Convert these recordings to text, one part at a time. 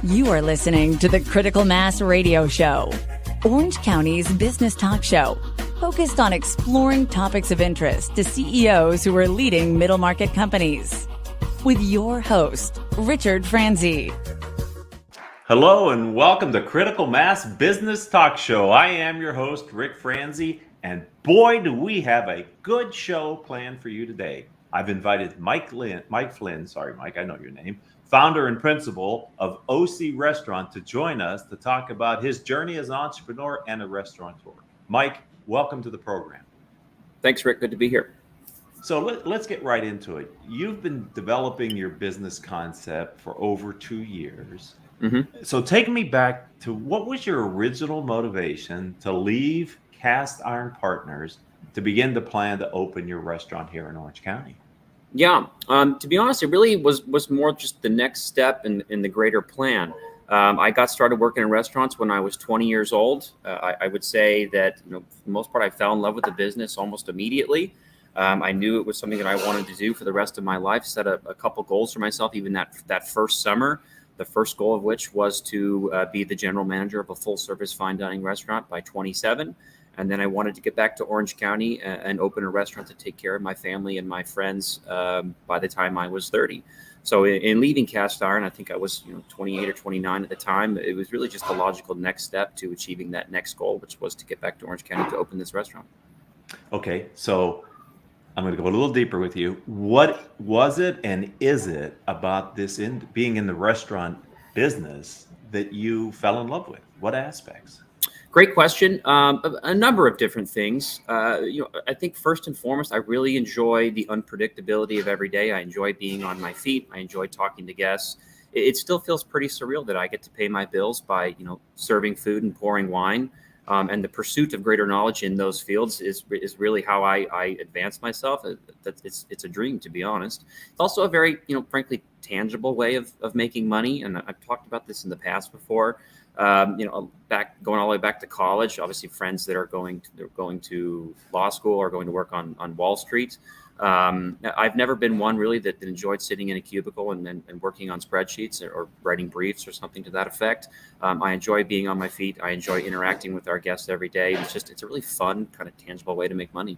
You are listening to the Critical Mass Radio Show, Orange County's business talk show, focused on exploring topics of interest to CEOs who are leading middle market companies. With your host, Ric Franzi. Hello and welcome to Critical Mass Business Talk Show. I am your host, Ric Franzi, and boy, do we have a good show planned for you today. I've invited Mike Flynn, sorry, Mike, I know your name, founder and principal of OC Restaurant, to join us to talk about his journey as an entrepreneur and a restaurateur. Mike, welcome to the program. Thanks, Rick. Good to be here. So let's get right into it. You've been developing your business concept for over 2 years. Mm-hmm. So take me back to what was your original motivation to leave Cast Iron Partners to begin to plan to open your restaurant here in Orange County? Yeah, to be honest, it really was more just the next step in the greater plan. I got started working in restaurants when I was 20 years old. I would say that, for the most part, I fell in love with the business almost immediately. I knew it was something that I wanted to do for the rest of my life. Set a couple goals for myself, even that first summer. The first goal of which was to be the general manager of a full-service fine dining restaurant by 27. And then I wanted to get back to Orange County and open a restaurant to take care of my family and my friends by the time I was 30. So in leaving Cast Iron, I think I was 28 or 29 at the time. It was really just a logical next step to achieving that next goal, which was to get back to Orange County to open this restaurant. Okay, so I'm going to go a little deeper with you. What was it and is it about this being in the restaurant business that you fell in love with? What aspects? Great question. A number of different things. I think first and foremost, I really enjoy the unpredictability of every day. I enjoy being on my feet. I enjoy talking to guests. It still feels pretty surreal that I get to pay my bills by, serving food and pouring wine. And the pursuit of greater knowledge in those fields is really how I advance myself. It's a dream, to be honest. It's also a very, frankly, tangible way of making money. And I've talked about this in the past before. Going all the way back to college, obviously friends that are going to law school or going to work on Wall Street. I've never been one really that enjoyed sitting in a cubicle and working on spreadsheets or writing briefs or something to that effect. I enjoy being on my feet. I enjoy interacting with our guests every day. It's a really fun, kind of tangible way to make money.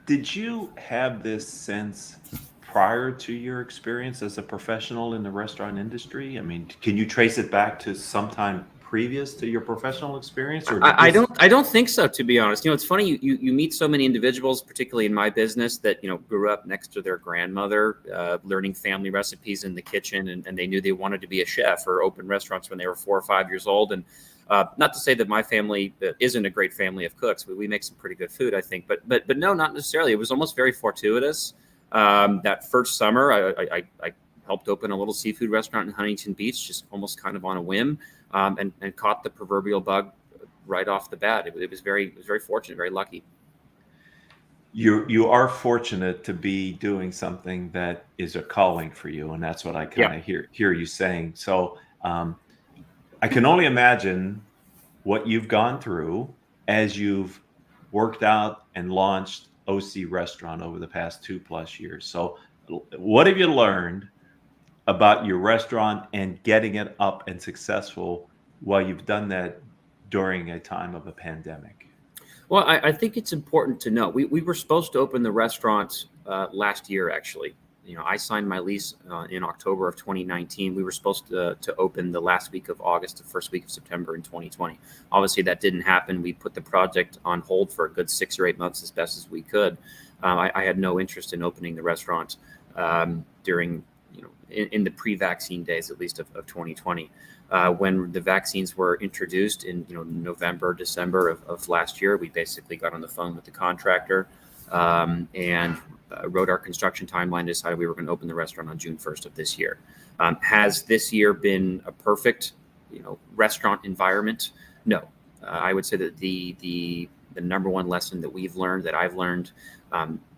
Did you have this sense prior to your experience as a professional in the restaurant industry? I mean, can you trace it back to sometime previous to your professional experience? Or I don't think so, to be honest. It's funny, you meet so many individuals, particularly in my business, that grew up next to their grandmother, learning family recipes in the kitchen, and they knew they wanted to be a chef or open restaurants when they were 4 or 5 years old. And not to say that my family isn't a great family of cooks. We make some pretty good food, I think, but no, not necessarily. It was almost very fortuitous. That first summer, I helped open a little seafood restaurant in Huntington Beach, just almost kind of on a whim, and caught the proverbial bug right off the bat. It was very fortunate, very lucky. You are fortunate to be doing something that is a calling for you, and that's what I kind of hear you saying. So I can only imagine what you've gone through as you've worked out and launched OC Restaurant over the past 2+ years. So what have you learned about your restaurant and getting it up and successful while you've done that during a time of a pandemic? Well, I think it's important to know. We were supposed to open the restaurant last year, actually. I signed my lease in October of 2019. We were supposed to open the last week of August, the first week of September in 2020. Obviously, that didn't happen. We put the project on hold for a good 6 or 8 months as best as we could. I had no interest in opening the restaurant during, in the pre-vaccine days, at least of 2020. When the vaccines were introduced in November, December of last year, we basically got on the phone with the contractor and wrote our construction timeline, decided we were going to open the restaurant on June 1st of this year. Has this year been a perfect, restaurant environment? No. I would say that the number one lesson that I've learned,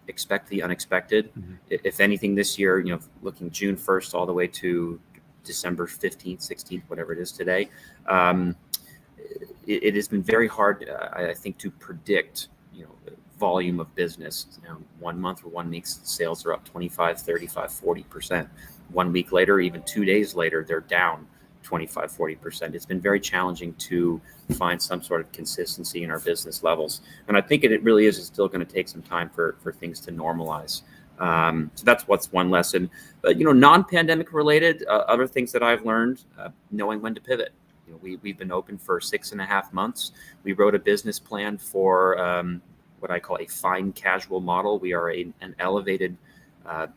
expect the unexpected. Mm-hmm. If anything this year, looking June 1st all the way to December 15th, 16th, whatever it is today, it has been very hard, I think, to predict, volume of business. 1 month or 1 week's sales are up 25, 35, 40%. 1 week later, even 2 days later, they're down 25-40%. It's been very challenging to find some sort of consistency in our business levels. And I think it really is still going to take some time for things to normalize. So that's what's one lesson. But, non-pandemic related, other things that I've learned, knowing when to pivot. We've been open for 6.5 months. We wrote a business plan for what I call a fine casual model. We are an elevated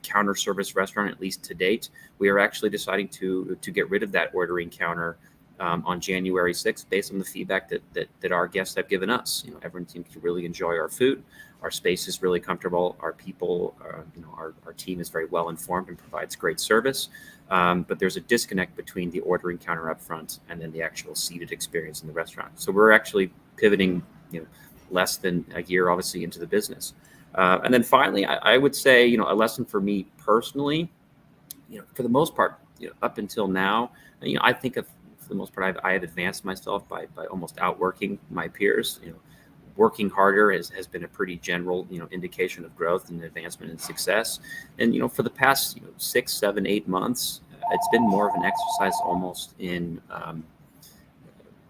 counter service restaurant, at least to date. We are actually deciding to get rid of that ordering counter on January 6th, based on the feedback that our guests have given us. Everyone seems to really enjoy our food. Our space is really comfortable. Our people, our team is very well informed and provides great service. But there's a disconnect between the ordering counter up front and then the actual seated experience in the restaurant. So we're actually pivoting, less than a year, obviously, into the business. And then finally, I would say, a lesson for me personally, for the most part, up until now, I think for the most part, I have advanced myself by almost outworking my peers. Working harder has been a pretty general, indication of growth and advancement and success. And, for the past 6, 7, 8 months, it's been more of an exercise almost in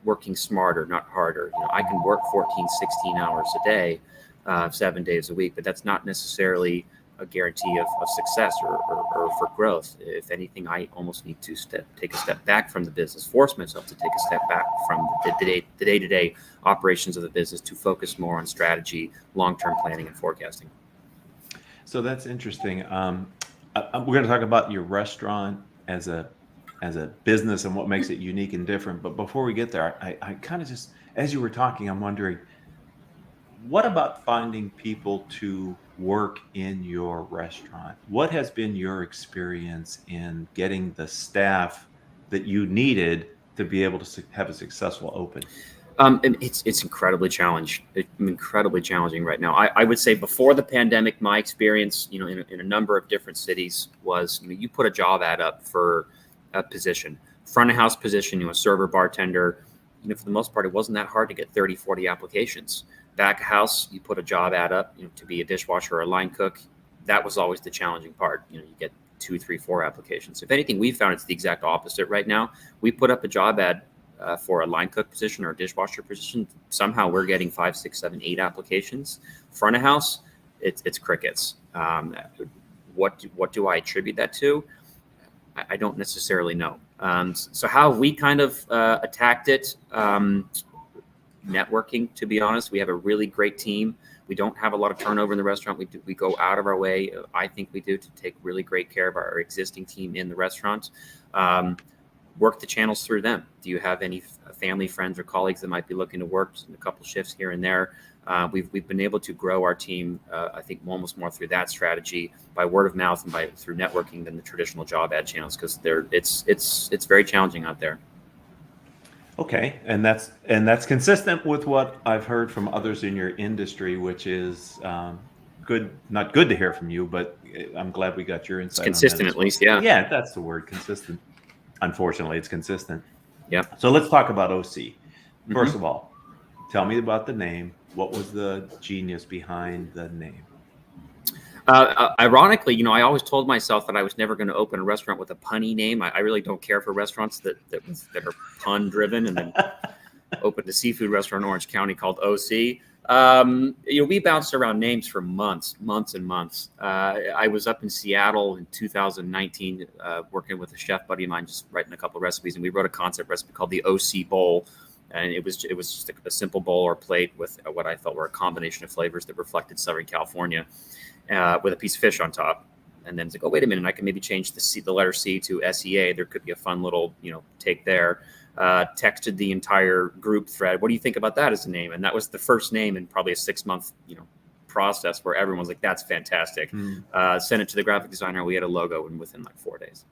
working smarter, not harder. I can work 14, 16 hours a day, 7 days a week, but that's not necessarily a guarantee of success or for growth. If anything, I almost need to take a step back from the business, force myself to take a step back from the day-to-day operations of the business to focus more on strategy, long-term planning, and forecasting. So that's interesting. We're going to talk about your restaurant as a business and what makes it unique and different. But before we get there, I kind of just, as you were talking, I'm wondering, what about finding people to work in your restaurant? What has been your experience in getting the staff that you needed to be able to have a successful open? And it's incredibly challenging right now. I would say before the pandemic, my experience, in a number of different cities was, you put a job ad up for a position, front of house position, a server, bartender. For the most part, it wasn't that hard to get 30, 40 applications. Back of house, you put a job ad up, to be a dishwasher or a line cook. That was always the challenging part. You get 2, 3, 4 applications. If anything, we found it's the exact opposite right now. We put up a job ad for a line cook position or a dishwasher position. Somehow we're getting 5, 6, 7, 8 applications. Front of house, it's crickets. What do I attribute that to? I don't necessarily know. So how we kind of attacked it, networking, to be honest. We have a really great team. We don't have a lot of turnover in the restaurant. We go out of our way, I think we do, to take really great care of our existing team in the restaurant. Work the channels through them. Do you have any family, friends, or colleagues that might be looking to work a couple shifts here and there? We've been able to grow our team, I think, almost more through that strategy, by word of mouth and through networking, than the traditional job ad channels, because it's very challenging out there. Okay, and that's consistent with what I've heard from others in your industry, which is good. Not good to hear from you, but I'm glad we got your insight. It's consistent, at least, yeah. Yeah, that's the word, consistent. Unfortunately, it's consistent. Yeah. So let's talk about OC. First of all, tell me about the name. What was the genius behind the name? Ironically, I always told myself that I was never going to open a restaurant with a punny name. I really don't care for restaurants that are pun driven. And then opened a seafood restaurant in Orange County called OC. We bounced around names for months and months. I was up in Seattle in 2019, working with a chef buddy of mine, just writing a couple of recipes, and we wrote a concept recipe called the OC Bowl. And it was just a simple bowl or plate with what I felt were a combination of flavors that reflected Southern California, with a piece of fish on top. And then it's like, oh, wait a minute, I can maybe change the letter C to SEA. There could be a fun little, take there. Texted the entire group thread. What do you think about that as a name? And that was the first name in probably a 6-month, process where everyone was like, that's fantastic. Sent it to the graphic designer. We had a logo within like 4 days.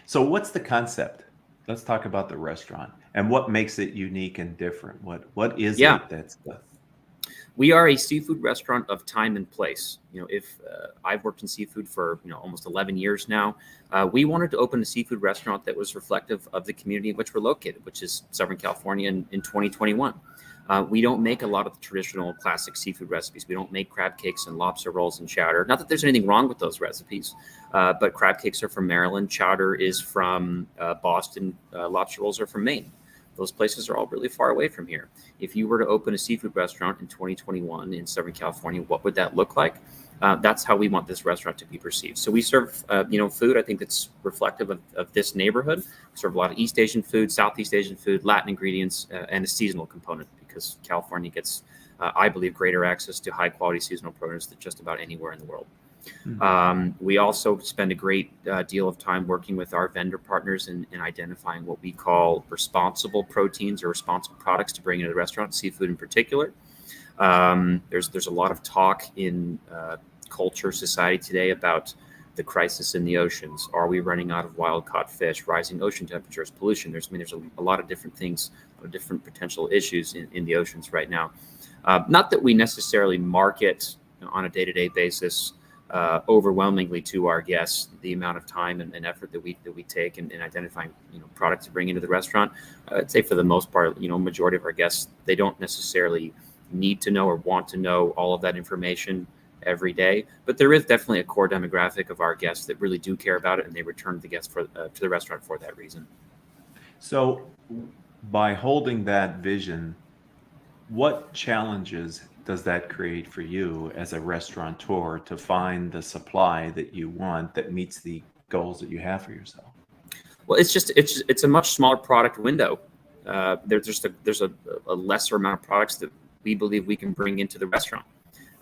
So what's the concept? Let's talk about the restaurant and what makes it unique and different. What is it that's the... We are a seafood restaurant of time and place. If I've worked in seafood for almost 11 years now, we wanted to open a seafood restaurant that was reflective of the community in which we're located, which is Southern California in 2021. We don't make a lot of the traditional classic seafood recipes. We don't make crab cakes and lobster rolls and chowder. Not that there's anything wrong with those recipes, but crab cakes are from Maryland, chowder is from Boston, lobster rolls are from Maine. Those places are all really far away from here. If you were to open a seafood restaurant in 2021 in Southern California, what would that look like? That's how we want this restaurant to be perceived. So we serve, food, I think, that's reflective of this neighborhood. We serve a lot of East Asian food, Southeast Asian food, Latin ingredients, and a seasonal component, because California gets, I believe, greater access to high quality seasonal produce than just about anywhere in the world. We also spend a great deal of time working with our vendor partners in identifying what we call responsible proteins or responsible products to bring into the restaurant, seafood in particular. There's a lot of talk in culture, society today about the crisis in the oceans. Are we running out of wild caught fish? Rising ocean temperatures, pollution. There's a lot of different things, different potential issues in the oceans right now. Not that we necessarily market on a day-to-day basis overwhelmingly to our guests the amount of time and effort that we take in identifying products to bring into the restaurant. I'd say for the most part, majority of our guests, they don't necessarily need to know or want to know all of that information every day, but there is definitely a core demographic of our guests that really do care about it, and they return the guests to the restaurant for that reason. So by holding that vision, what challenges does that create for you as a restaurateur to find the supply that you want that meets the goals that you have for yourself? Well, it's a much smaller product window. There's a lesser amount of products that we believe we can bring into the restaurant.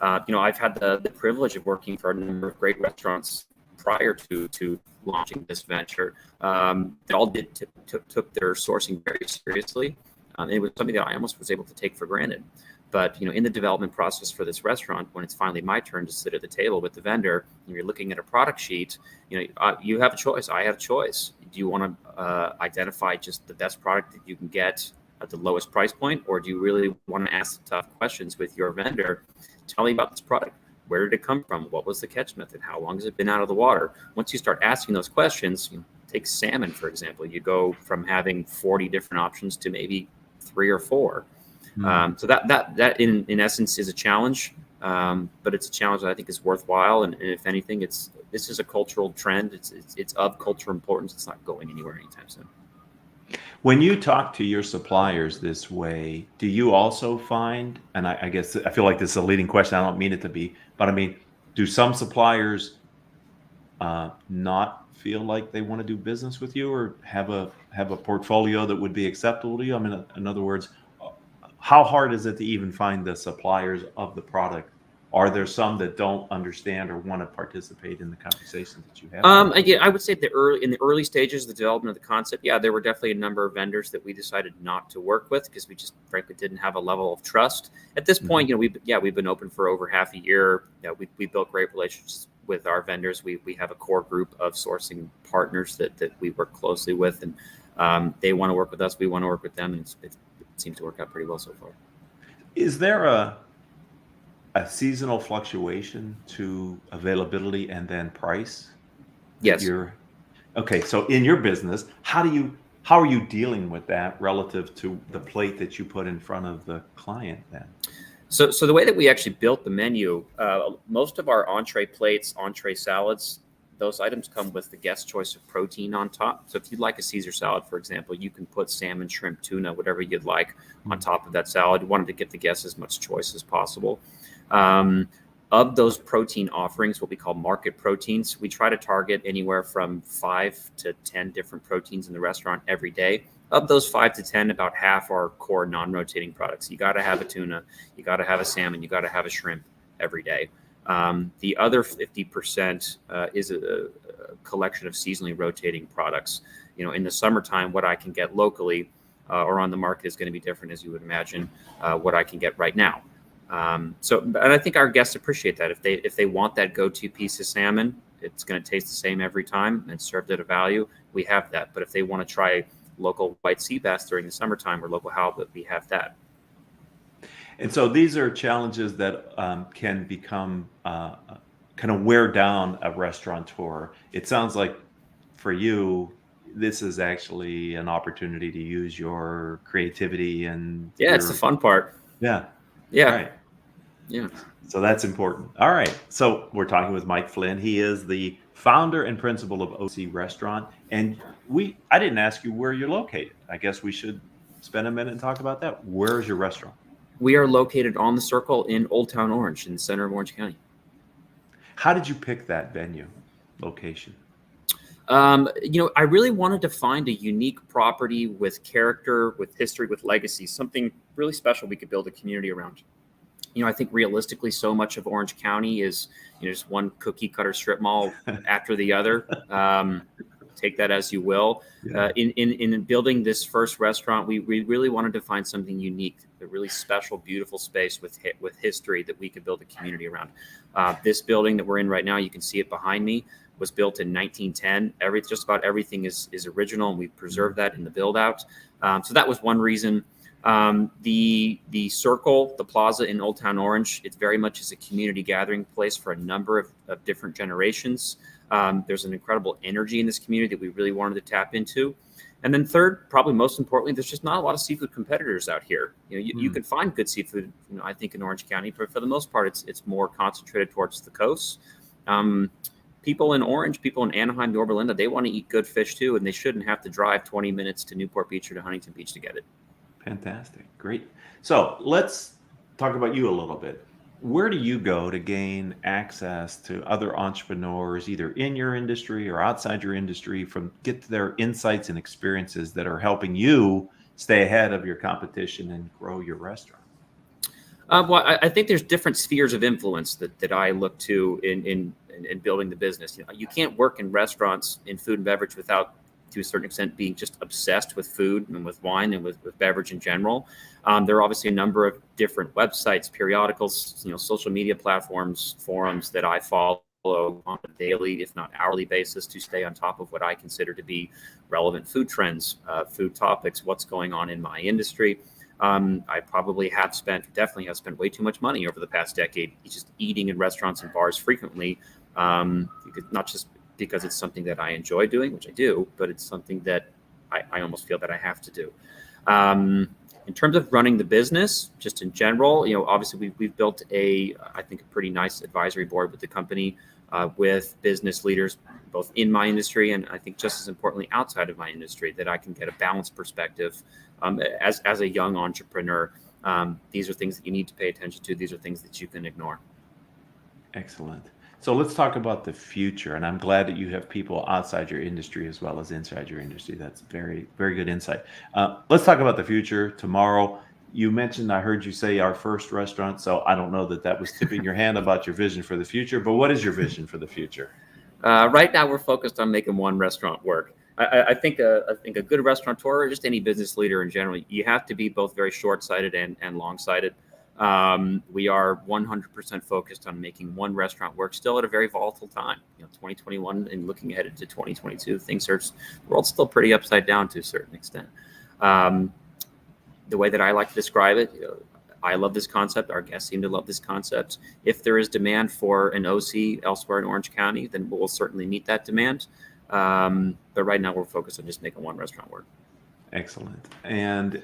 I've had the privilege of working for a number of great restaurants prior to launching this venture. They all took their sourcing very seriously. It was something that I almost was able to take for granted. But in the development process for this restaurant, when it's finally my turn to sit at the table with the vendor, and you're looking at a product sheet, you have a choice. I have a choice. Do you want to identify just the best product that you can get at the lowest price point, or do you really want to ask the tough questions with your vendor? Tell me about this product. Where did it come from? What was the catch method? How long has it been out of the water? Once you start asking those questions, take salmon, for example. You go from having 40 different options to maybe 3 or 4. So that in essence is a challenge, but it's a challenge that I think is worthwhile. And if anything, this is a cultural trend. It's of cultural importance. It's not going anywhere anytime soon. When you talk to your suppliers this way, do you also find, and I guess I feel like this is a leading question, I don't mean it to be, but I mean, do some suppliers not feel like they want to do business with you or have a portfolio that would be acceptable to you? I mean, in other words, how hard is it to even find the suppliers of the product? Are there some that don't understand or want to participate in the conversations that you have? Again, I would say in the early stages of the development of the concept, there were definitely a number of vendors that we decided not to work with because we just frankly didn't have a level of trust. At this point, we've been open for over half a year. We built great relationships with our vendors. We have a core group of sourcing partners that we work closely with, and they want to work with us. We want to work with them, and it seems to work out pretty well so far. Is there a seasonal fluctuation to availability and then price? Yes. Okay. So in your business, how are you dealing with that relative to the plate that you put in front of the client then? So the way that we actually built the menu, most of our entree plates, entree salads, those items come with the guest choice of protein on top. So if you'd like a Caesar salad, for example, you can put salmon, shrimp, tuna, whatever you'd like on top of that salad. We wanted to give the guests as much choice as possible. Of those protein offerings, what we call market proteins, we try to target anywhere from 5 to 10 different proteins in the restaurant every day. Of those 5 to 10, about half are core non-rotating products. You got to have a tuna, you got to have a salmon, you got to have a shrimp every day. The other 50% is a collection of seasonally rotating products. In the summertime, what I can get locally or on the market is going to be different, as you would imagine, what I can get right now. And I think our guests appreciate that. If they want that go-to piece of salmon, it's going to taste the same every time and served at a value. We have that. But if they want to try local white sea bass during the summertime or local halibut, we have that. And so these are challenges that can become kind of wear down a restaurateur. It sounds like for you, this is actually an opportunity to use your creativity and it's the fun part. Yeah. Yeah. Right. Yeah. So that's important. All right. So we're talking with Mike Flynn. He is the founder and principal of OC Restaurant. And I didn't ask you where you're located. I guess we should spend a minute and talk about that. Where is your restaurant? We are located on the Circle in Old Town Orange in the center of Orange County. How did you pick that venue location? I really wanted to find a unique property with character, with history, with legacy, something really special we could build a community around. I think realistically, so much of Orange County is, just one cookie cutter strip mall after the other. Take that as you will. Yeah. In building this first restaurant, we really wanted to find something unique, a really special, beautiful space with history that we could build a community around. This building that we're in right now, you can see it behind me, was built in 1910. Just about everything is original, and we've preserved that in the build out. So that was one reason. The Circle, the plaza in Old Town Orange, it very much is a community gathering place for a number of different generations. There's an incredible energy in this community that we really wanted to tap into. And then third, probably most importantly, there's just not a lot of seafood competitors out here. You can find good seafood, I think, in Orange County, but for the most part, it's more concentrated towards the coast. People in Orange, people in Anaheim, Yorba Linda, they want to eat good fish too, and they shouldn't have to drive 20 minutes to Newport Beach or to Huntington Beach to get it. Fantastic. Great. So let's talk about you a little bit. Where do you go to gain access to other entrepreneurs, either in your industry or outside your industry, get their insights and experiences that are helping you stay ahead of your competition and grow your restaurant? Well, I think there's different spheres of influence that I look to in building the business. You can't work in restaurants, in food and beverage, without, to a certain extent, being just obsessed with food and with wine and with beverage in general. There are obviously a number of different websites, periodicals, social media platforms, forums that I follow on a daily, if not hourly basis to stay on top of what I consider to be relevant food trends, food topics, what's going on in my industry. I definitely have spent way too much money over the past decade just eating in restaurants and bars frequently, not just because it's something that I enjoy doing, which I do, but it's something that I almost feel that I have to do. In terms of running the business, just in general, obviously we've built I think a pretty nice advisory board with the company, with business leaders, both in my industry and I think just as importantly outside of my industry, that I can get a balanced perspective. As a young entrepreneur, these are things that you need to pay attention to. These are things that you can ignore. Excellent. So let's talk about the future. And I'm glad that you have people outside your industry as well as inside your industry. That's very, very good insight. Let's talk about the future tomorrow. You mentioned, I heard you say our first restaurant. So I don't know that was tipping your hand about your vision for the future, but what is your vision for the future? Right now, we're focused on making one restaurant work. I think a good restaurateur, or just any business leader in general, you have to be both very short-sighted and long-sighted. We are 100% focused on making one restaurant work, still at a very volatile time. 2021 and looking ahead into 2022, the world's still pretty upside down to a certain extent. The way that I like to describe it, I love this concept. Our guests seem to love this concept. If there is demand for an OC elsewhere in Orange County, then we'll certainly meet that demand. But right now we're focused on just making one restaurant work. Excellent. And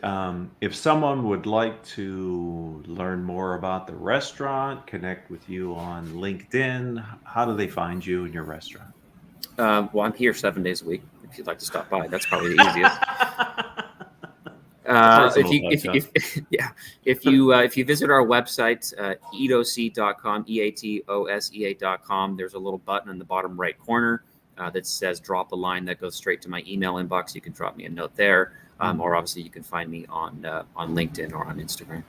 if someone would like to learn more about the restaurant, connect with you on LinkedIn, how do they find you and your restaurant? Well, I'm here 7 days a week. If you'd like to stop by, that's probably the easiest. If you visit our website, eatoc.com, eatosea.com, there's a little button in the bottom right corner that says drop a line that goes straight to my email inbox. You can drop me a note there, or obviously you can find me on LinkedIn or on Instagram.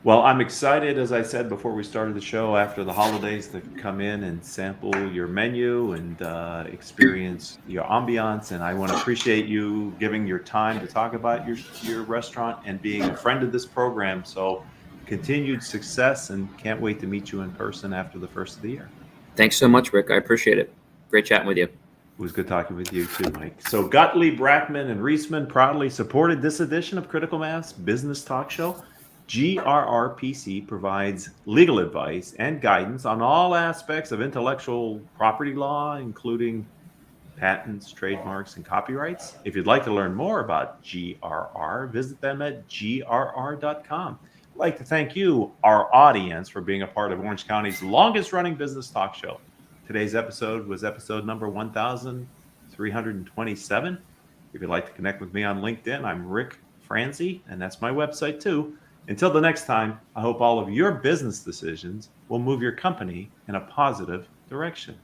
Well, I'm excited, as I said before we started the show, after the holidays to come in and sample your menu and experience your ambiance. And I want to appreciate you giving your time to talk about your restaurant and being a friend of this program. So continued success, and can't wait to meet you in person after the first of the year. Thanks so much, Rick. I appreciate it. Great chatting with you. It was good talking with you too, Mike. So Gottlieb, Brackman, and Reisman proudly supported this edition of Critical Mass Business Talk Show. GRRPC provides legal advice and guidance on all aspects of intellectual property law, including patents, trademarks, and copyrights. If you'd like to learn more about GRR, visit them at grr.com. I'd like to thank you, our audience, for being a part of Orange County's longest running business talk show. Today's episode was episode number 1327. If you'd like to connect with me on LinkedIn, I'm Ric Franzi, and that's my website too. Until the next time, I hope all of your business decisions will move your company in a positive direction.